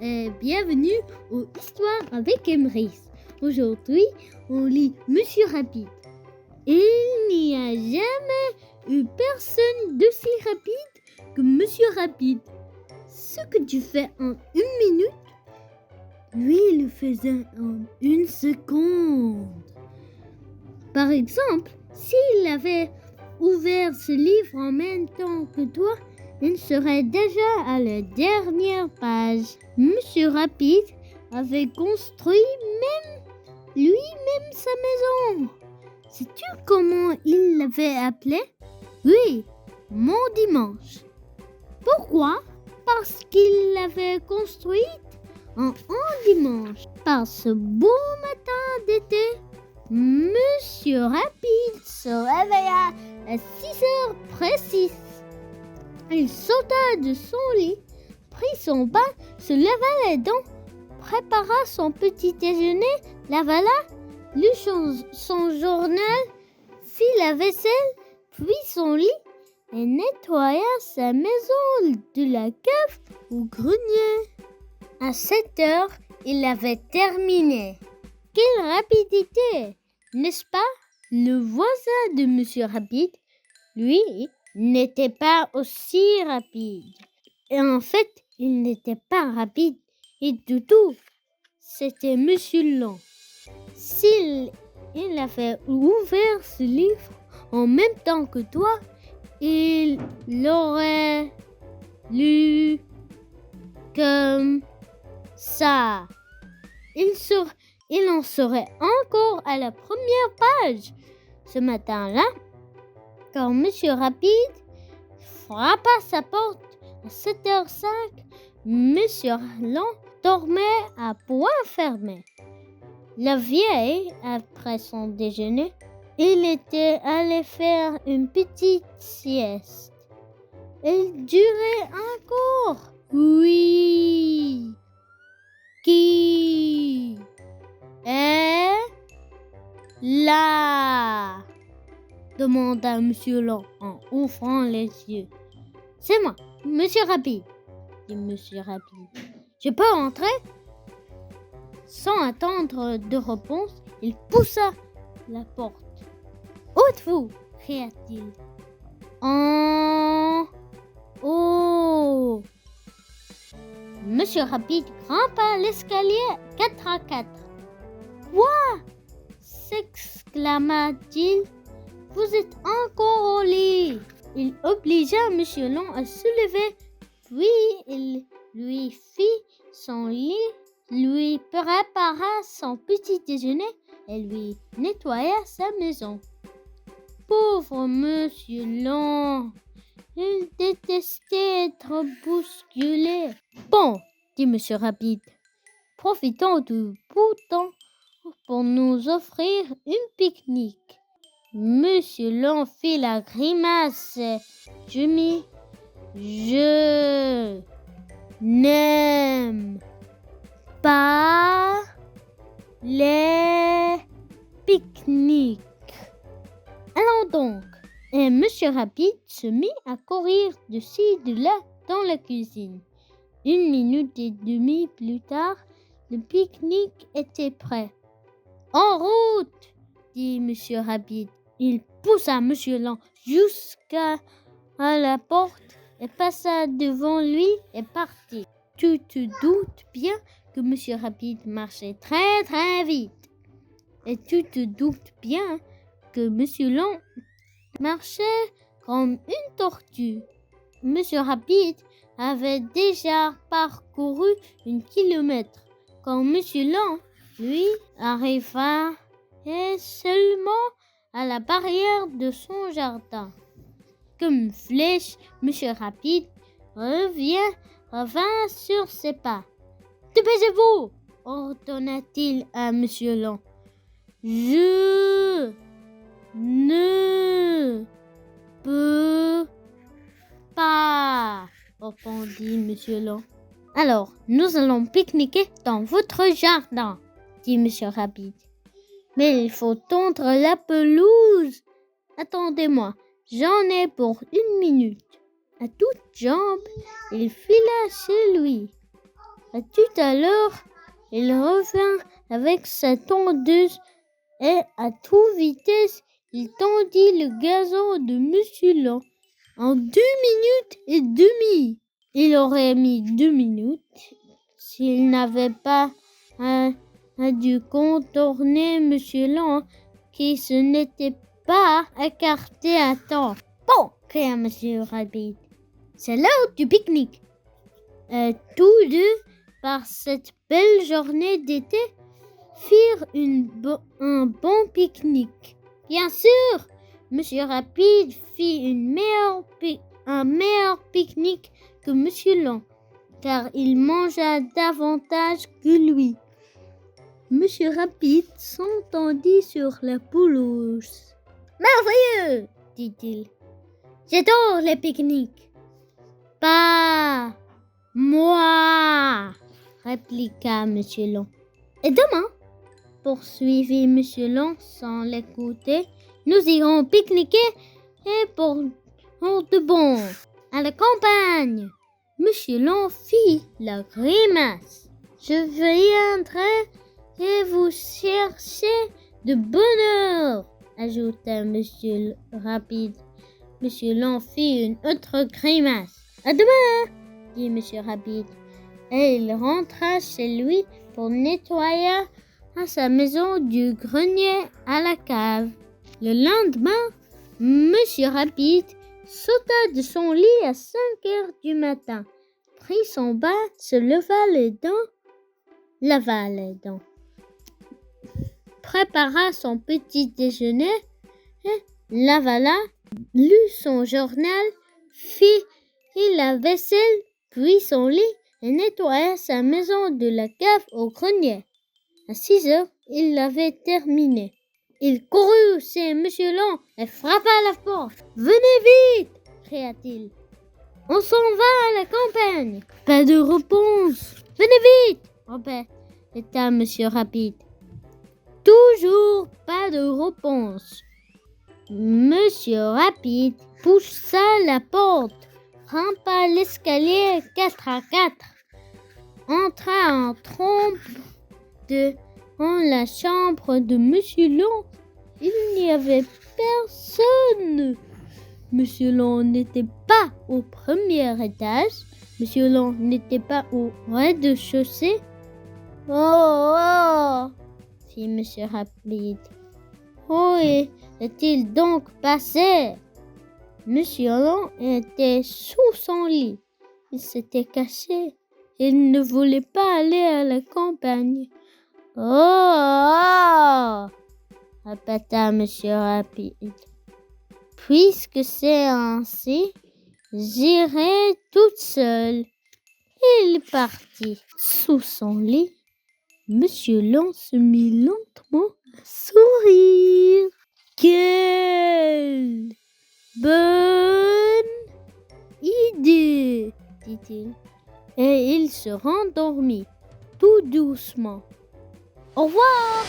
et bienvenue aux Histoires avec Emrys. Aujourd'hui, on lit Monsieur Rapide. Il n'y a jamais eu personne d'aussi rapide que Monsieur Rapide. Ce que tu fais en 1 minute, lui le faisait en 1 seconde. Par exemple, s'il avait ouvert ce livre en même temps que toi, il serait déjà à la dernière page. Monsieur Rapide avait construit lui-même sa maison. Sais-tu comment il l'avait appelée? Oui, mon dimanche. Pourquoi? Parce qu'il l'avait construite en dimanche. Par ce beau matin d'été, Monsieur Rapide se réveilla à 6 heures précises. Il sauta de son lit, prit son bain, se leva les dents, prépara son petit déjeuner, l'avala, lut son journal, fit la vaisselle, puis son lit et nettoya sa maison de la cave au grenier. À 7 heures, il avait terminé. Quelle rapidité, n'est-ce pas? Le voisin de Monsieur Rapide, lui, n'était pas aussi rapide. Et en fait, il n'était pas rapide et du tout. C'était Monsieur Lent. S'il avait ouvert ce livre en même temps que toi, il l'aurait lu comme ça. Il en serait encore à la première page. Ce matin-là, quand Monsieur Rapide frappa sa porte à 7h05, Monsieur Lent dormait à point fermé. La vieille, après son déjeuner, il était allé faire une petite sieste. Elle durait encore. Oui. Qui est là? Demanda Monsieur Lent en ouvrant les yeux. C'est moi, Monsieur Rapide, dit Monsieur Rapide. Je peux entrer? Sans attendre de réponse, il poussa la porte. Ôte-vous, cria-t-il. En haut. Monsieur Rapide grimpa l'escalier 4 à 4. Quoi? S'exclama-t-il. Vous êtes encore au lit. Il obligea Monsieur Lent à se lever, puis il lui fit son lit, lui prépara son petit déjeuner et lui nettoya sa maison. Pauvre Monsieur Lent, il détestait être bousculé. Bon, dit Monsieur Rapide, profitons du beau temps pour nous offrir une pique-nique. Monsieur Lent fit la grimace. Je n'aime pas les pique-niques. Allons donc. Et Monsieur Rapide se mit à courir de ci et de là dans la cuisine. 1 minute et demie plus tard, le pique-nique était prêt. En route, dit Monsieur Rapide. Il poussa Monsieur Lent jusqu'à la porte et passa devant lui et partit. Tu te doutes bien que Monsieur Rapide marchait très très vite. Et tu te doutes bien que Monsieur Lent marchait comme une tortue. Monsieur Rapide avait déjà parcouru 1 kilomètre quand Monsieur Lent, lui, arriva et seulement à la barrière de son jardin. Comme une flèche, Monsieur Rapide revint sur ses pas. Dépêchez-vous, ordonna-t-il à Monsieur Lent. Je ne peux pas, répondit Monsieur Lent. Alors, nous allons pique-niquer dans votre jardin, dit Monsieur Rapide. Mais il faut tondre la pelouse. Attendez-moi, j'en ai pour 1 minute. À toutes jambes, il fila chez lui. Tout à l'heure, il revint avec sa tondeuse et à toute vitesse, il tondit le gazon de Monsieur Lang en 2 minutes et demie. Il aurait mis 2 minutes s'il n'avait pas dû contourner Monsieur Lang qui se n'était pas écarté à temps. Bon, cria Monsieur Rabbit, c'est l'heure du pique-nique. Tous deux, par cette belle journée d'été, firent un bon pique-nique. Bien sûr, Monsieur Rapide fit un meilleur pique-nique que Monsieur Lang, car il mangea davantage que lui. Monsieur Rapide s'entendit sur la pelouse. « Merveilleux !» dit-il. « J'adore les pique-niques. »« Pas moi !» répliqua Monsieur Lang. « Et demain ?» poursuivit Monsieur Lang sans l'écouter. « Nous irons pique-niquer et pour de bon à la campagne. » Monsieur Lang fit la grimace. « Je viendrai et vous chercher de bonne heure, » ajouta Monsieur Rapide. Monsieur Lang fit une autre grimace. « À demain !» dit Monsieur Rapide. Et il rentra chez lui pour nettoyer sa maison du grenier à la cave. Le lendemain, Monsieur Rapide sauta de son lit à 5 heures du matin, prit son bain, se lava les dents, prépara son petit déjeuner, l'avala, lut son journal, fit la vaisselle, puis son lit et nettoya sa maison de la cave au grenier. À 6 heures, il l'avait terminé. Il courut chez Monsieur Lang et frappa à la porte. « Venez vite !» cria-t-il. « On s'en va à la campagne. » Pas de réponse. « Venez vite !» répéta Monsieur Rapide. Toujours pas de réponse. Monsieur Rapide poussa la porte, grimpa l'escalier 4 à 4, entra en trompe dans la chambre de Monsieur Lang. Il n'y avait personne. Monsieur Lang n'était pas au premier étage. Monsieur Lang n'était pas au rez-de-chaussée. « Oh !» fit Monsieur Rapide. « Où est-il donc passé ?» Monsieur Lang était sous son lit. Il s'était caché. Il ne voulait pas aller à la campagne. « Oh !» répéta Monsieur Rapide. « Puisque c'est ainsi, j'irai toute seule. » Il partit. Sous son lit, Monsieur Lang se mit lentement à sourire. « Quelle bonne idée !» dit-il. Et il se rendormit tout doucement. Au revoir!